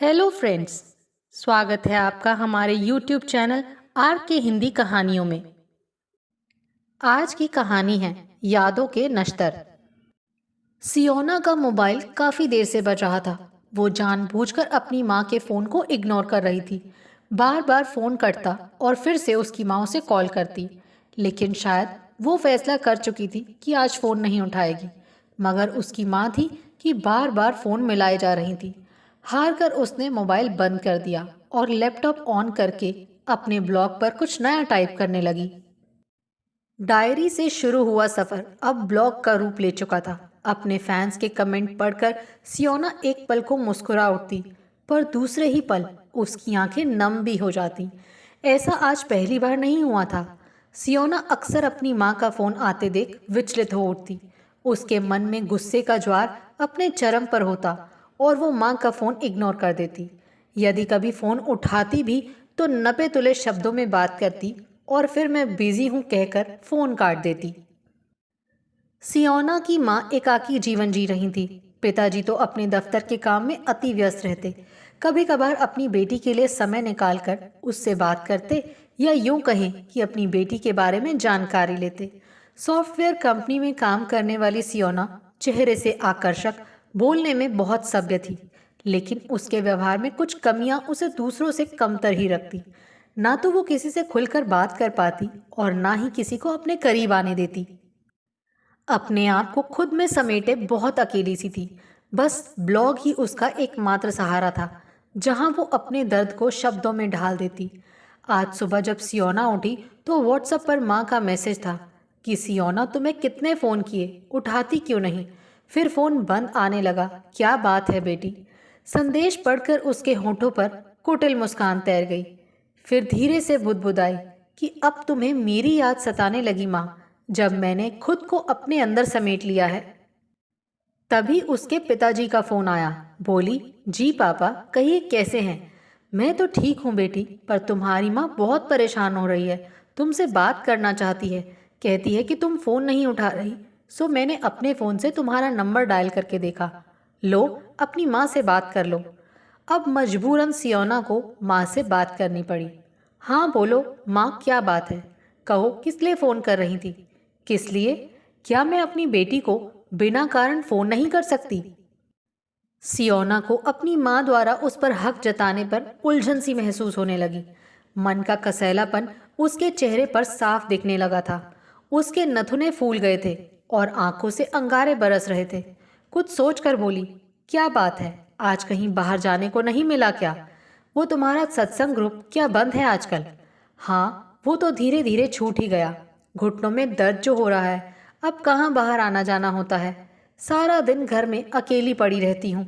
Hello friends. स्वागत है आपका हमारे यूट्यूब चैनल आर के हिंदी कहानियों में। आज की कहानी है यादों के नश्तर। सियोना का मोबाइल काफी देर से बज रहा था। वो जानबूझकर अपनी माँ के फोन को इग्नोर कर रही थी। बार बार फोन कटता और फिर से उसकी माँ उसे कॉल करती, लेकिन शायद वो फैसला कर चुकी थी कि आज फोन नहीं उठाएगी। मगर उसकी माँ थी कि बार बार फोन मिलाई जा रही थी। हार कर उसने मोबाइल बंद कर दिया और लैपटॉप ऑन करके अपने ब्लॉग पर कुछ नया टाइप करने लगी। डायरी से शुरू हुआ सफर अब ब्लॉग का रूप ले चुका था। अपने फैंस के कमेंट पढ़कर सियोना एक पल को मुस्कुरा उठती, पर दूसरे ही पल उसकी आंखें नम भी हो जाती। ऐसा आज पहली बार नहीं हुआ था। सियोना अक्सर अपनी माँ का फोन आते देख विचलित हो उठती। उसके मन में गुस्से का ज्वार अपने चरम पर होता और वो माँ का फोन इग्नोर कर देती। यदि कभी फोन उठाती भी तो नपे तुले शब्दों में बात करती और फिर मैं बिजी हूं कहकर फोन काट देती। सियोना की माँ एकाकी जीवन जी रही थी। पिताजी तो अपने दफ्तर के काम में अति व्यस्त रहते। कभी कभार अपनी बेटी के लिए समय निकालकर उससे बात करते या यूं कहें कि अपनी बेटी के बारे में जानकारी लेते। सॉफ्टवेयर कंपनी में काम करने वाली सियोना चेहरे से आकर्षक, बोलने में बहुत सभ्य थी, लेकिन उसके व्यवहार में कुछ कमियां उसे दूसरों से कमतर ही रखती। ना तो वो किसी से खुलकर बात कर पाती और ना ही किसी को अपने करीब आने देती। अपने आप को खुद में समेटे बहुत अकेली सी थी। बस ब्लॉग ही उसका एकमात्र सहारा था, जहां वो अपने दर्द को शब्दों में ढाल देती। आज सुबह जब सियोना उठी तो व्हाट्सएप पर माँ का मैसेज था कि सियोना, तुम्हें कितने फ़ोन किए, उठाती क्यों नहीं? फिर फ़ोन बंद आने लगा। क्या बात है बेटी? संदेश पढ़कर उसके होठों पर कुटिल मुस्कान तैर गई। फिर धीरे से बुदबुदाई कि अब तुम्हें मेरी याद सताने लगी माँ, जब मैंने खुद को अपने अंदर समेट लिया है। तभी उसके पिताजी का फोन आया। बोली, जी पापा, कहिए कैसे हैं? मैं तो ठीक हूँ बेटी, पर तुम्हारी माँ बहुत परेशान हो रही है। तुमसे बात करना चाहती है। कहती है कि तुम फ़ोन नहीं उठा रही, सो मैंने अपने फ़ोन से तुम्हारा नंबर डायल करके देखा। लो, अपनी माँ से बात कर लो। अब मजबूरन सियोना को माँ से बात करनी पड़ी। हाँ बोलो माँ, क्या बात है? कहो, किस लिए फ़ोन कर रही थी? किस लिए? क्या मैं अपनी बेटी को बिना कारण फ़ोन नहीं कर सकती? सियोना को अपनी माँ द्वारा उस पर हक जताने पर उलझन सी महसूस होने लगी। मन का कसैलापन उसके चेहरे पर साफ दिखने लगा था। उसके नथुने फूल गए थे और आंखों से अंगारे बरस रहे थे। कुछ सोचकर बोली, क्या बात है? आज कहीं बाहर जाने को नहीं मिला क्या? वो तुम्हारा सत्संग ग्रुप क्या बंद है आजकल? हाँ, वो तो धीरे धीरे छूट ही गया। घुटनों में दर्द जो हो रहा है, अब कहाँ बाहर आना जाना होता है। सारा दिन घर में अकेली पड़ी रहती हूँ।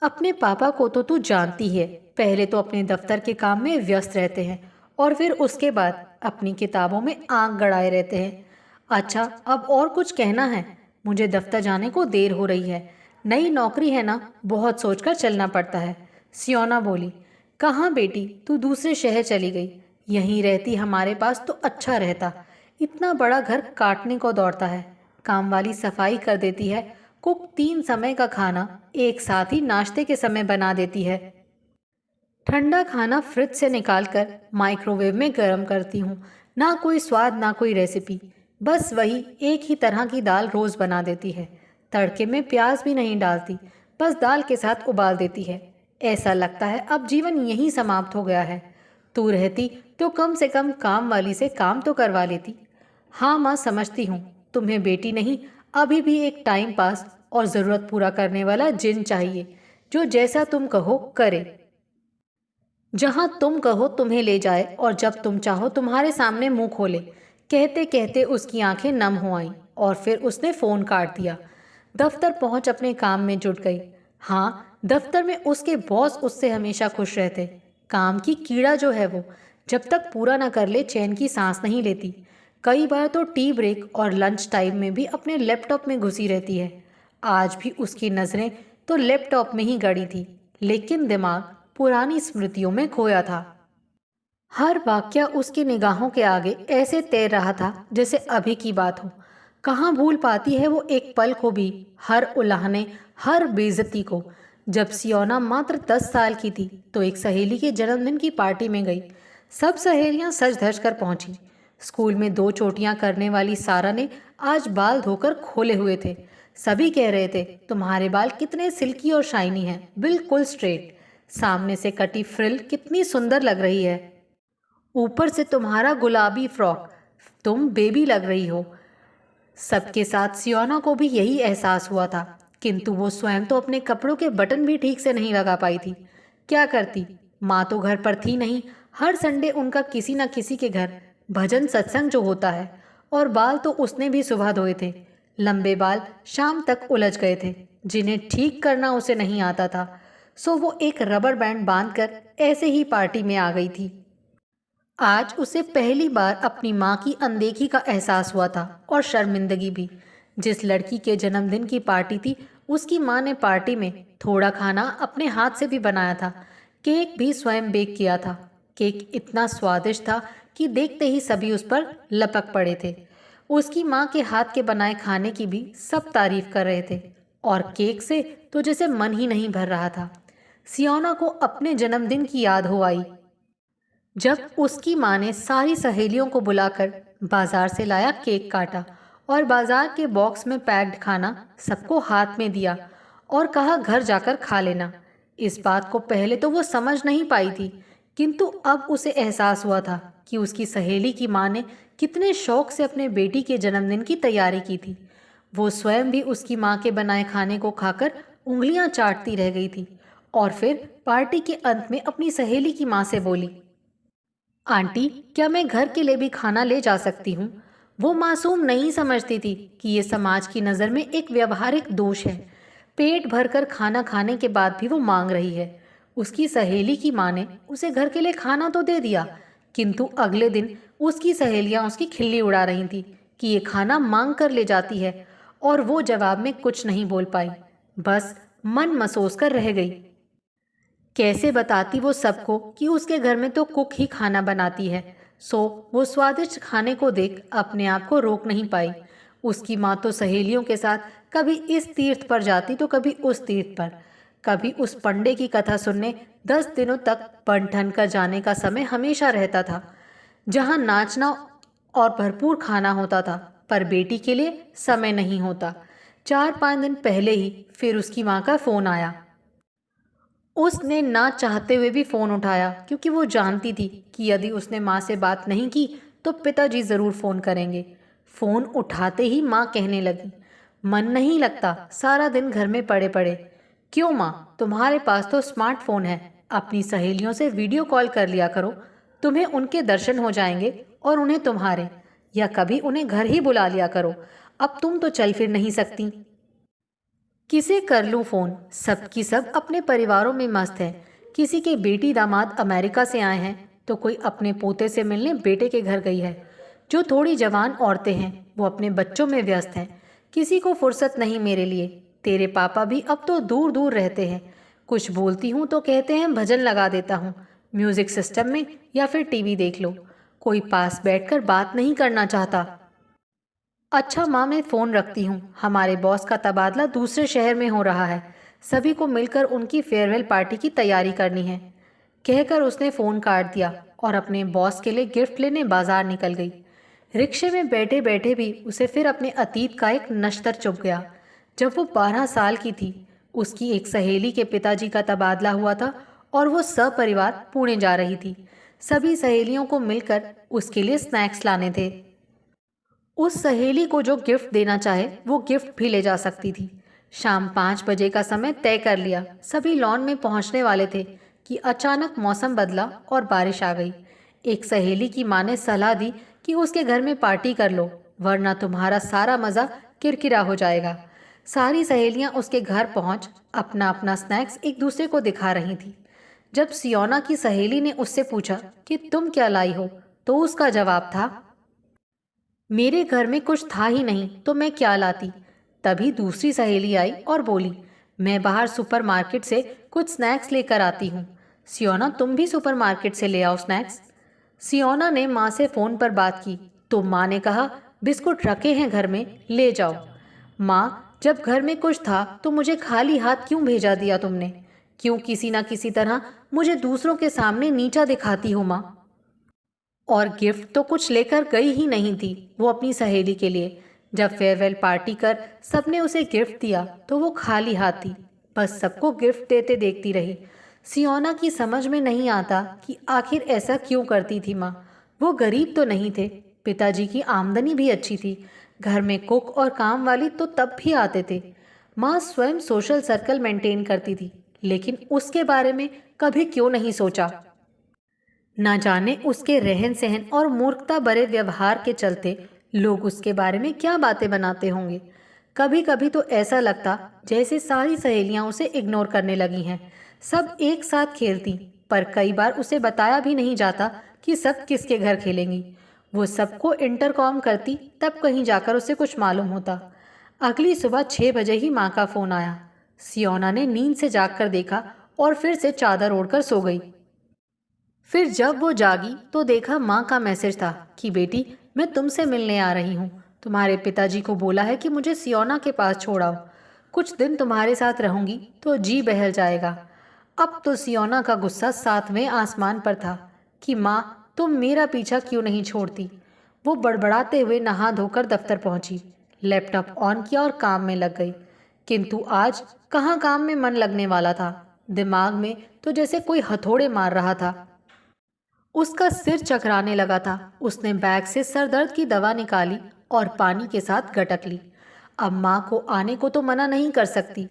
अपने पापा को तो तू जानती है, पहले तो अपने दफ्तर के काम में व्यस्त रहते हैं और फिर उसके बाद अपनी किताबों में आंख गड़ाए रहते हैं। अच्छा, अब और कुछ कहना है? मुझे दफ्तर जाने को देर हो रही है। नई नौकरी है ना, बहुत सोचकर चलना पड़ता है। सियोना बोली, कहाँ बेटी, तू दूसरे शहर चली गई। यहीं रहती हमारे पास तो अच्छा रहता। इतना बड़ा घर काटने को दौड़ता है। काम वाली सफाई कर देती है, कुक 3 समय का खाना एक साथ ही नाश्ते के समय बना देती है। ठंडा खाना फ्रिज से निकालकर माइक्रोवेव में गर्म करती हूँ। ना कोई स्वाद, ना कोई रेसिपी, बस वही एक ही तरह की दाल रोज बना देती है। तड़के में प्याज भी नहीं डालती, बस दाल के साथ उबाल देती है। ऐसा लगता है अब जीवन यहीं समाप्त हो गया है। तू रहती तो कम से कम काम वाली से काम तो करवा लेती। हाँ माँ, समझती हूँ, तुम्हें बेटी नहीं, अभी भी एक टाइम पास और ज़रूरत पूरा करने वाला जिन चाहिए, जो जैसा तुम कहो करे, जहां तुम कहो तुम्हें ले जाए और जब तुम चाहो तुम्हारे सामने मुंह खोले। कहते कहते उसकी आंखें नम हो आईं और फिर उसने फ़ोन काट दिया। दफ्तर पहुंच अपने काम में जुट गई। हाँ, दफ्तर में उसके बॉस उससे हमेशा खुश रहते। काम की कीड़ा जो है वो जब तक पूरा ना कर ले चैन की सांस नहीं लेती। कई बार तो टी ब्रेक और लंच टाइम में भी अपने लैपटॉप में घुसी रहती है। आज भी उसकी नज़रें तो लैपटॉप में ही गड़ी थी, लेकिन दिमाग पुरानी स्मृतियों में खोया था। हर वाक्य उसकी निगाहों के आगे ऐसे तैर रहा था जैसे अभी की बात हो। कहाँ भूल पाती है वो एक पल को भी, हर उलाहने, हर बेइज्जती को। जब सियोना मात्र 10 साल की थी तो एक सहेली के जन्मदिन की पार्टी में गई। सब सहेलियां सज धज कर पहुंची। स्कूल में 2 चोटियां करने वाली सारा ने आज बाल धोकर खोले हुए थे। सभी कह रहे थे, तुम्हारे बाल कितने सिल्की और शाइनी हैं, बिल्कुल स्ट्रेट। सामने से कटी फ्रिल कितनी सुंदर लग रही है। ऊपर से तुम्हारा गुलाबी फ्रॉक, तुम बेबी लग रही हो। सबके साथ सियोना को भी यही एहसास हुआ था, किंतु वो स्वयं तो अपने कपड़ों के बटन भी ठीक से नहीं लगा पाई थी। क्या करती, माँ तो घर पर थी नहीं। हर संडे उनका किसी न किसी के घर भजन सत्संग जो होता है, और बाल तो उसने भी सुबह धोए थे। लंबे बाल शाम तक उलझ गए थे, जिन्हें ठीक करना उसे नहीं आता था। सो वो एक रबर बैंड बांधकर ऐसे ही पार्टी में आ गई थी। आज उसे पहली बार अपनी माँ की अनदेखी का एहसास हुआ था, और शर्मिंदगी भी। जिस लड़की के जन्मदिन की पार्टी थी, उसकी माँ ने पार्टी में थोड़ा खाना अपने हाथ से भी बनाया था। केक भी स्वयं बेक किया था। केक इतना स्वादिष्ट था कि देखते ही सभी उस पर लपक पड़े थे। उसकी माँ के हाथ के बनाए खाने की भी सब तारीफ कर रहे थे, और केक से तो जैसे मन ही नहीं भर रहा था। सियोना को अपने जन्मदिन की याद हो आई, जब उसकी माँ ने सारी सहेलियों को बुलाकर बाजार से लाया केक काटा, और बाजार के बॉक्स में पैक्ड खाना सबको हाथ में दिया और कहा घर जाकर खा लेना। इस बात को पहले तो वो समझ नहीं पाई थी, किंतु अब उसे एहसास हुआ था कि उसकी सहेली की माँ ने कितने शौक से अपने बेटी के जन्मदिन की तैयारी की थी। वो स्वयं भी उसकी माँ के बनाए खाने को खाकर उंगलियां चाटती रह गई थी, और फिर पार्टी के अंत में अपनी सहेली की माँ से बोली, आंटी, क्या मैं घर के लिए भी खाना ले जा सकती हूँ? वो मासूम नहीं समझती थी कि ये समाज की नज़र में एक व्यवहारिक दोष है। पेट भरकर खाना खाने के बाद भी वो मांग रही है। उसकी सहेली की माँ ने उसे घर के लिए खाना तो दे दिया, किंतु अगले दिन उसकी सहेलियाँ उसकी खिल्ली उड़ा रही थी कि ये खाना मांग कर ले जाती है, और वो जवाब में कुछ नहीं बोल पाई, बस मन मसोस कर रह गई। कैसे बताती वो सबको कि उसके घर में तो कुक ही खाना बनाती है। सो वो स्वादिष्ट खाने को देख अपने आप को रोक नहीं पाई। उसकी माँ तो सहेलियों के साथ कभी इस तीर्थ पर जाती तो कभी उस तीर्थ पर, कभी उस पंडे की कथा सुनने 10 दिनों तक बन ठन कर जाने का समय हमेशा रहता था, जहाँ नाचना और भरपूर खाना होता था, पर बेटी के लिए समय नहीं होता। 4-5 दिन पहले ही फिर उसकी माँ का फ़ोन आया। उसने ना चाहते हुए भी फ़ोन उठाया, क्योंकि वो जानती थी कि यदि उसने माँ से बात नहीं की तो पिताजी ज़रूर फ़ोन करेंगे। फ़ोन उठाते ही माँ कहने लगी, मन नहीं लगता, सारा दिन घर में पड़े पड़े। क्यों माँ, तुम्हारे पास तो स्मार्टफोन है, अपनी सहेलियों से वीडियो कॉल कर लिया करो, तुम्हें उनके दर्शन हो जाएंगे और उन्हें तुम्हारे, या कभी उन्हें घर ही बुला लिया करो। अब तुम तो चल फिर नहीं सकती। किसे कर लूं फ़ोन? सबकी सब अपने परिवारों में मस्त है। किसी के बेटी दामाद अमेरिका से आए हैं, तो कोई अपने पोते से मिलने बेटे के घर गई है। जो थोड़ी जवान औरतें हैं वो अपने बच्चों में व्यस्त हैं। किसी को फुर्सत नहीं मेरे लिए। तेरे पापा भी अब तो दूर दूर रहते हैं। कुछ बोलती हूँ तो कहते हैं भजन लगा देता हूँ म्यूजिक सिस्टम में, या फिर टीवी देख लो। कोई पास बैठकर बात नहीं करना चाहता। अच्छा माँ, मैं फ़ोन रखती हूँ, हमारे बॉस का तबादला दूसरे शहर में हो रहा है, सभी को मिलकर उनकी फेयरवेल पार्टी की तैयारी करनी है। कहकर उसने फ़ोन काट दिया और अपने बॉस के लिए गिफ्ट लेने बाजार निकल गई। रिक्शे में बैठे बैठे भी उसे फिर अपने अतीत का एक नश्तर चुभ गया। जब वो 12 साल की थी, उसकी एक सहेली के पिताजी का तबादला हुआ था और वो सपरिवार पुणे जा रही थी। सभी सहेलियों को मिलकर उसके लिए स्नैक्स लाने थे। उस सहेली को जो गिफ्ट देना चाहे वो गिफ्ट भी ले जा सकती थी। शाम 5 बजे का समय तय कर लिया। सभी लॉन में पहुंचने वाले थे कि अचानक मौसम बदला और बारिश आ गई। एक सहेली की माँ ने सलाह दी कि उसके घर में पार्टी कर लो, वरना तुम्हारा सारा मज़ा किरकिरा हो जाएगा। सारी सहेलियां उसके घर पहुंच अपना अपना स्नैक्स एक दूसरे को दिखा रही थी। जब सियोना की सहेली ने उससे पूछा कि तुम क्या लाई हो, तो उसका जवाब था, मेरे घर में कुछ था ही नहीं तो मैं क्या लाती। तभी दूसरी सहेली आई और बोली, मैं बाहर सुपरमार्केट से कुछ स्नैक्स लेकर आती हूँ। सियोना, तुम भी सुपरमार्केट से ले आओ स्नैक्स। सियोना ने माँ से फ़ोन पर बात की तो माँ ने कहा, बिस्कुट रखे हैं घर में, ले जाओ। माँ, जब घर में कुछ था तो मुझे खाली हाथ क्यों भेजा दिया तुमने? क्यों किसी ना किसी तरह मुझे दूसरों के सामने नीचा दिखाती हो माँ? और गिफ्ट तो कुछ लेकर गई ही नहीं थी वो अपनी सहेली के लिए। जब फेयरवेल पार्टी कर सबने उसे गिफ्ट दिया तो वो खाली हाथ थी, बस सबको गिफ्ट देते देखती रही। सियोना की समझ में नहीं आता कि आखिर ऐसा क्यों करती थी माँ। वो गरीब तो नहीं थे, पिताजी की आमदनी भी अच्छी थी, घर में कुक और काम वाली तो तब भी आते थे। माँ स्वयं सोशल सर्कल मेंटेन करती थी, लेकिन उसके बारे में कभी क्यों नहीं सोचा। ना जाने उसके रहन सहन और मूर्खता भरे व्यवहार के चलते लोग उसके बारे में क्या बातें बनाते होंगे। कभी कभी तो ऐसा लगता जैसे सारी सहेलियां उसे इग्नोर करने लगी हैं। सब एक साथ खेलती, पर कई बार उसे बताया भी नहीं जाता कि सब किसके घर खेलेंगी। वो सबको इंटरकॉम करती, तब कहीं जाकर उसे कुछ मालूम होता। अगली सुबह 6 बजे ही माँ का फोन आया। सियोना ने नींद से जागकर देखा और फिर से चादर ओढ़कर सो गई। फिर जब वो जागी तो देखा माँ का मैसेज था कि बेटी, मैं तुमसे मिलने आ रही हूँ। तुम्हारे पिताजी को बोला है कि मुझे सियोना के पास छोड़ाओ। कुछ दिन तुम्हारे साथ रहूंगी तो जी बहल जाएगा। अब तो सियोना का गुस्सा 7वें आसमान पर था कि माँ, तुम मेरा पीछा क्यों नहीं छोड़ती। वो बड़बड़ाते हुए नहा धोकर दफ्तर पहुंची, लैपटॉप ऑन किया और काम में लग गई। किंतु आज कहाँ काम में मन लगने वाला था। दिमाग में तो जैसे कोई हथौड़े मार रहा था। उसका सिर चकराने लगा था। उसने बैग से सर दर्द की दवा निकाली और पानी के साथ गटक ली। अब माँ को आने को तो मना नहीं कर सकती।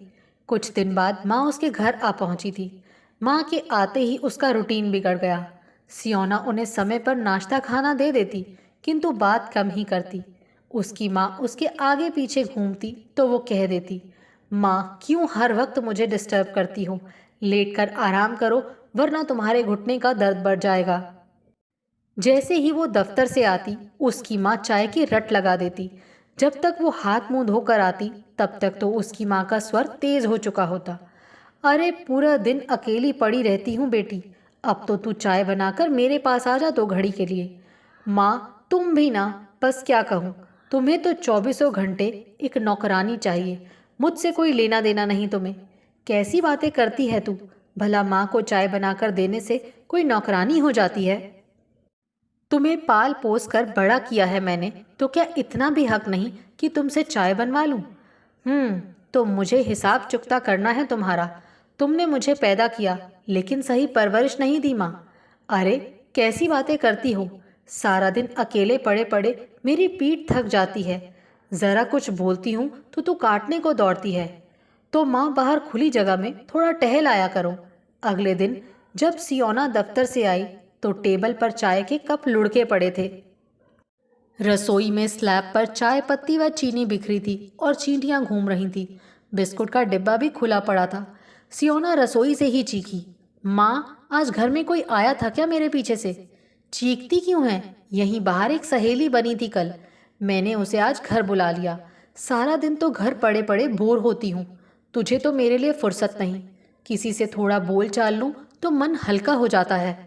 कुछ दिन बाद माँ उसके घर आ पहुंची थी। माँ के आते ही उसका रूटीन बिगड़ गया। सियोना उन्हें समय पर नाश्ता खाना दे देती, किंतु बात कम ही करती। उसकी माँ उसके आगे पीछे घूमती तो वो कह देती, माँ क्यों हर वक्त मुझे डिस्टर्ब करती हो, लेट कर आराम करो वरना तुम्हारे घुटने का दर्द बढ़ जाएगा। जैसे ही वो दफ्तर से आती उसकी माँ चाय की रट लगा देती। जब तक वो हाथ मुंह धोकर आती तब तक तो उसकी माँ का स्वर तेज हो चुका होता। अरे पूरा दिन अकेली पड़ी रहती हूँ बेटी, अब तो तू चाय बनाकर मेरे पास आ जा 2 घड़ी के लिए। माँ तुम भी ना, बस क्या कहूँ, तुम्हें तो 24 घंटे एक नौकरानी चाहिए, मुझसे कोई लेना देना नहीं तुम्हें। कैसी बातें करती है तू, भला माँ को चाय बनाकर देने से कोई नौकरानी हो जाती है। तुम्हें पाल पोस कर बड़ा किया है मैंने, तो क्या इतना भी हक नहीं कि तुमसे चाय बनवा लूं? तो मुझे हिसाब चुकता करना है तुम्हारा। तुमने मुझे पैदा किया लेकिन सही परवरिश नहीं दी माँ। अरे कैसी बातें करती हो, सारा दिन अकेले पड़े पड़े मेरी पीठ थक जाती है। जरा कुछ बोलती हूँ तो तू काटने को दौड़ती है। तो माँ बाहर खुली जगह में थोड़ा टहल आया करो। अगले दिन जब सियोना दफ्तर से आई तो टेबल पर चाय के कप लुढ़के पड़े थे। रसोई में स्लैब पर चाय पत्ती व चीनी बिखरी थी और चींटियां घूम रही थी। बिस्कुट का डिब्बा भी खुला पड़ा था। सियोना रसोई से ही चीखी, माँ आज घर में कोई आया था क्या मेरे पीछे से? चीखती क्यों है? यहीं बाहर एक सहेली बनी थी कल, मैंने उसे आज घर बुला लिया। सारा दिन तो घर पड़े पड़े बोर होती हूँ, तुझे तो मेरे लिए फुर्सत नहीं। किसी से थोड़ा बोल चाल लूँ तो मन हल्का हो जाता है।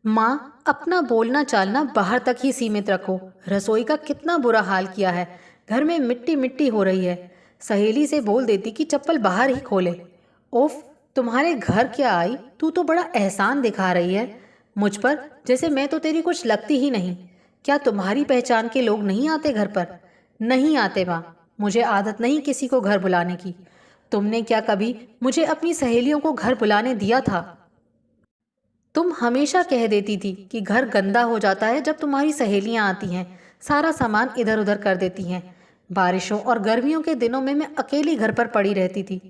माँ अपना बोलना चालना बाहर तक ही सीमित रखो। रसोई का कितना बुरा हाल किया है, घर में मिट्टी मिट्टी हो रही है। सहेली से बोल देती कि चप्पल बाहर ही खोले। ओफ, तुम्हारे घर क्या आई, तू तो बड़ा एहसान दिखा रही है मुझ पर, जैसे मैं तो तेरी कुछ लगती ही नहीं। क्या तुम्हारी पहचान के लोग नहीं आते घर पर? नहीं आते माँ, मुझे आदत नहीं किसी को घर बुलाने की। तुमने क्या कभी मुझे अपनी सहेलियों को घर बुलाने दिया था? तुम हमेशा कह देती थी कि घर गंदा हो जाता है जब तुम्हारी सहेलियां आती हैं, सारा सामान इधर उधर कर देती हैं। बारिशों और गर्मियों के दिनों में मैं अकेली घर पर पड़ी रहती थी।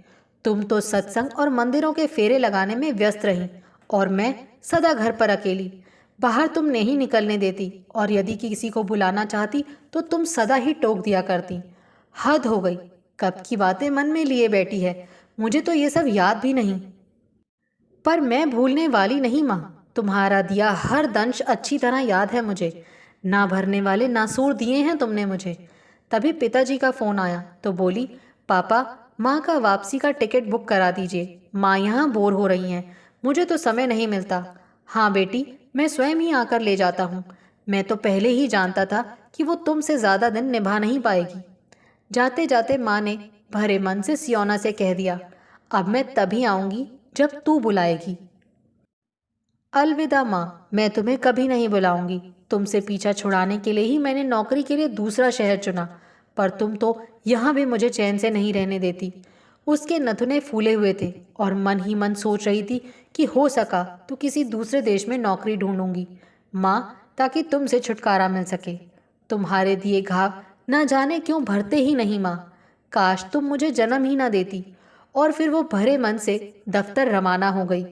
तुम तो सत्संग और मंदिरों के फेरे लगाने में व्यस्त रही और मैं सदा घर पर अकेली। बाहर तुम नहीं निकलने देती और यदि किसी को बुलाना चाहती तो तुम सदा ही टोक दिया करती। हद हो गई, कब की बातें मन में लिए बैठी है, मुझे तो ये सब याद भी नहीं। पर मैं भूलने वाली नहीं माँ, तुम्हारा दिया हर दंश अच्छी तरह याद है मुझे। ना भरने वाले नासूर दिए हैं तुमने मुझे। तभी पिताजी का फोन आया तो बोली, पापा माँ का वापसी का टिकट बुक करा दीजिए, माँ यहाँ बोर हो रही हैं, मुझे तो समय नहीं मिलता। हाँ बेटी, मैं स्वयं ही आकर ले जाता हूँ। मैं तो पहले ही जानता था कि वो तुमसे ज़्यादा दिन निभा नहीं पाएगी। जाते जाते माँ ने भरे मन से सियोना से कह दिया, अब मैं तभी आऊंगी जब तू बुलाएगी। अलविदा माँ, मैं तुम्हें कभी नहीं बुलाऊंगी। तुमसे पीछा छुड़ाने के लिए ही मैंने नौकरी के लिए दूसरा शहर चुना, पर तुम तो यहाँ भी मुझे चैन से नहीं रहने देती। उसके नथुने फूले हुए थे और मन ही मन सोच रही थी कि हो सका तो किसी दूसरे देश में नौकरी ढूंढूंगी माँ, ताकि तुमसे छुटकारा मिल सके। तुम्हारे दिए घाव ना जाने क्यों भरते ही नहीं माँ। काश तुम मुझे जन्म ही ना देती। और फिर वो भरे मन से दफ्तर रवाना हो गई।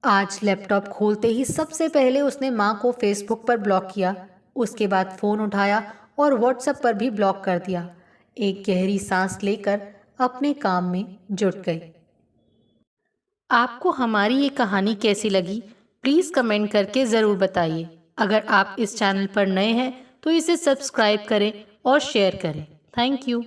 आज लैपटॉप खोलते ही सबसे पहले उसने माँ को फेसबुक पर ब्लॉक किया। उसके बाद फ़ोन उठाया और व्हाट्सएप पर भी ब्लॉक कर दिया। एक गहरी सांस लेकर अपने काम में जुट गई। आपको हमारी ये कहानी कैसी लगी, प्लीज़ कमेंट करके ज़रूर बताइए। अगर आप इस चैनल पर नए हैं तो इसे सब्सक्राइब करें और शेयर करें। Thank you.